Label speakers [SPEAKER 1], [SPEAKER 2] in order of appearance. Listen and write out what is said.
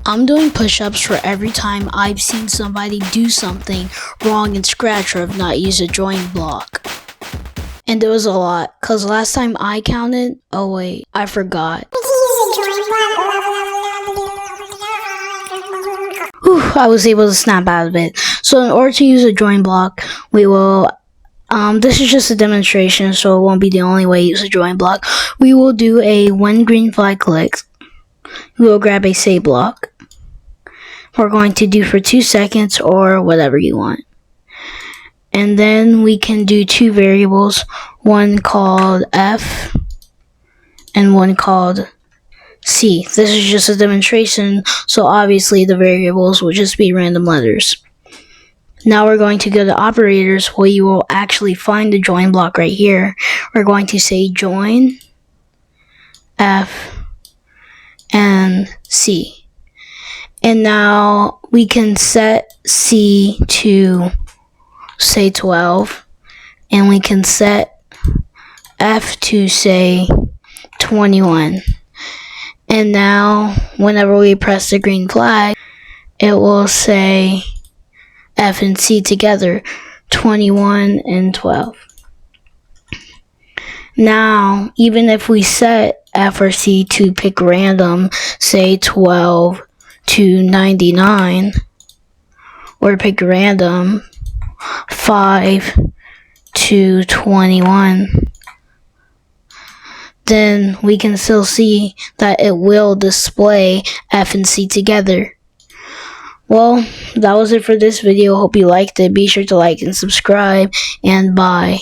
[SPEAKER 1] I'm doing push-ups for every time I've seen somebody do something wrong in Scratch or have not used a join block. And there was a lot, cause last time I counted, oh wait, I forgot. Whew, I was able to snap out of it. So in order to use a join block, we will, this is just a demonstration, so it won't be the only way to use a join block. We will do a when green flag clicks, we will grab a say block. We're going to do for 2 seconds or whatever you want. And then we can do two variables, one called F and one called C. This is just a demonstration, so obviously the variables will just be random letters. Now we're going to go to operators where you will actually find the join block right here. We're going to say join F and C. And now we can set C to say 12, and we can set F to say 21. And now whenever we press the green flag, it will say F and C together, 21 and 12. Now, even if we set F or C to pick random, say 12 to 99, or pick random 5 to 21, then we can still see that it will display F and C together. Well, that was it for this video. Hope you liked it. Be sure to like and subscribe, and bye.